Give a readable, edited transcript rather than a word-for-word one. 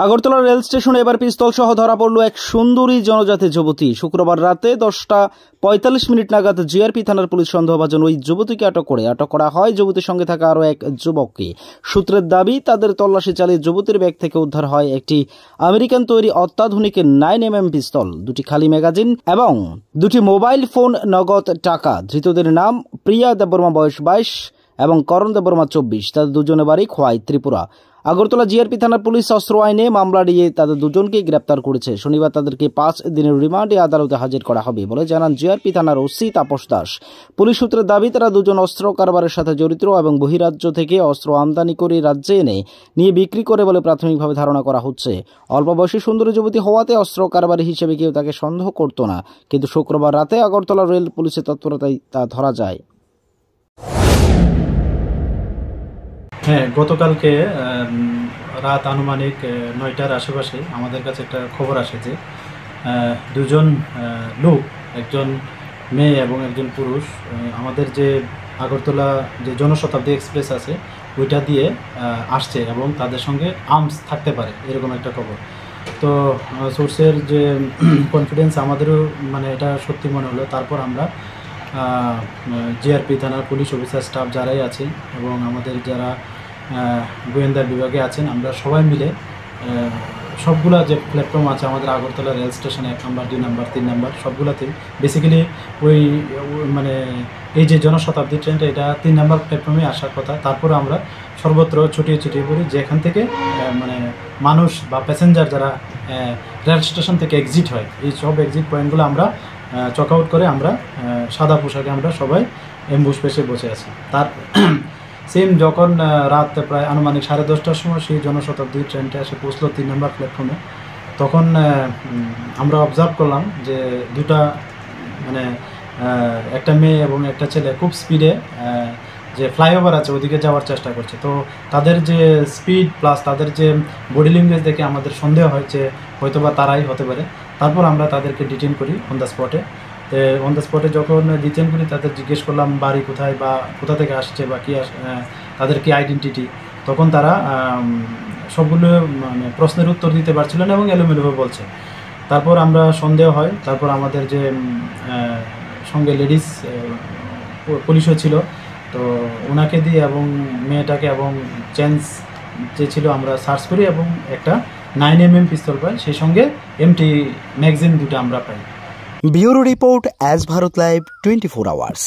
Agartala rail স্টেশনে এবার পিস্তল সহ ধরা পড়ল এক সুন্দরী জনজাতি যুবতী। শুক্রবার রাতে 10:45 নাগাদ জিআরপি থানার পুলিশ সন্দেহভাজন ওই যুবতীকে আটক করা হয় যুবতীর সঙ্গে থাকা আরও এক যুবককে। সূত্রের দাবি, তাদের তল্লাশি চালিয়ে যুবতীর ব্যাগ থেকে উদ্ধার হয় একটি আমেরিকান তৈরি অত্যাধুনিক 9mm পিস্তল, 2টি খালি ম্যাগাজিন এবং 2টি মোবাইল ফোন, নগদ টাকা। ধৃতদের নাম প্রিয়া দেববর্মা, বয়স 22 এবং করণ দেববর্মা, 24। তাদের দুজনের বাড়ি খোয়াই, ত্রিপুরা। আগরতলা জিআরপি থানার পুলিশ অস্ত্র আইনে মামলা নিয়ে তাদের দুজনকে গ্রেপ্তার করেছে। শনিবার তাদেরকে 5 দিনের রিমান্ডে আদালতে হাজির করা হবে বলে জানান জিআরপি থানার ওসি তাপস দাস। পুলিশ সূত্রের দাবি, তারা দুজন অস্ত্র কারবারের সাথে জড়িত এবং বহিরাজ্য থেকে অস্ত্র আমদানি করে রাজ্যে এনে নিয়ে বিক্রি করে বলে প্রাথমিকভাবে ধারণা করা হচ্ছে। অল্প বয়সী সুন্দরী যুবতী হওয়াতে অস্ত্র কারবারি হিসেবে কেউ তাকে সন্দেহ করত না, কিন্তু শুক্রবার রাতে আগরতলা রেল পুলিশের তৎপরতায় তা ধরা যায়। হ্যাঁ, গতকালকে রাত আনুমানিক 9টার আশেপাশে আমাদের কাছে একটা খবর আসে যে দুজন লোক, একজন মেয়ে এবং একজন পুরুষ, আমাদের যে আগরতলা যে জনশতাব্দী এক্সপ্রেস আছে ওইটা দিয়ে আসছে এবং তাদের সঙ্গে আর্মস থাকতে পারে, এরকম একটা খবর। তো সোর্সের যে কনফিডেন্স আমাদেরও এটা সত্যি মনে হলো। তারপর আমরা জিআরপি থানার পুলিশ অফিসার স্টাফ যারাই আছে এবং আমাদের যারা গোয়েন্দা বিভাগে আছেন, আমরা সবাই মিলে সবগুলা যে প্ল্যাটফর্ম আছে আমাদের আগরতলা রেল স্টেশনে 1 নম্বর, 2 নম্বর, 3 নম্বর সবগুলাতে বেসিক্যালি এই যে জনশতাব্দী ট্রেনটা এটা 3 নম্বর প্ল্যাটফর্মে আসার কথা। তারপর আমরা সর্বত্র ছুটিয়ে পড়ি, যেখান থেকে মানুষ বা প্যাসেঞ্জার যারা রেল স্টেশন থেকে এক্সিট হয়, এই সব এক্সিট পয়েন্টগুলো আমরা চক আউট করে আমরা সাদা পোশাকে আমরা সবাই অ্যাম্বুশ পেশে বসে আছি। তার সেম যখন রাত প্রায় আনুমানিক 10:30টার সময় সেই জনশতাব্দী ট্রেনটা এসে পৌঁছলো 3 নম্বর প্ল্যাটফর্মে, তখন আমরা অবজার্ভ করলাম যে দুটা একটা মেয়ে এবং একটা ছেলে খুব স্পিডে যে ফ্লাইওভার আছে ওদিকে যাওয়ার চেষ্টা করছে। তো তাদের যে স্পিড প্লাস তাদের যে বডি ল্যাঙ্গুয়েজ দেখে আমাদের সন্দেহ হয় যে হয়তোবা তারাই হতে পারে। তারপর আমরা তাদেরকে ডিটেইন করি অন দ্য স্পটে। যখন ডিটেইন করি তাদের জিজ্ঞেস করলাম বাড়ি কোথায় বা কোথা থেকে আসছে বা কী তাদের কি আইডেন্টিটি। তখন তারা সবগুলো প্রশ্নের উত্তর দিতে পারছিল না এবং এলোমেলোভাবে বলছে। তারপর আমরা সন্দেহ হয়, তারপর আমাদের যে সঙ্গে লেডিস পুলিশও ছিল, তো ওনাকে দিয়ে এবং মেয়েটাকে এবং জেন্টস যে ছিল আমরা সার্চ করি এবং একটা 9mm পিস্তল পাই, সেই সঙ্গে এমটি ম্যাগাজিন 2টা আমরা পাই। Bureau report, S Bharat live 24 hours.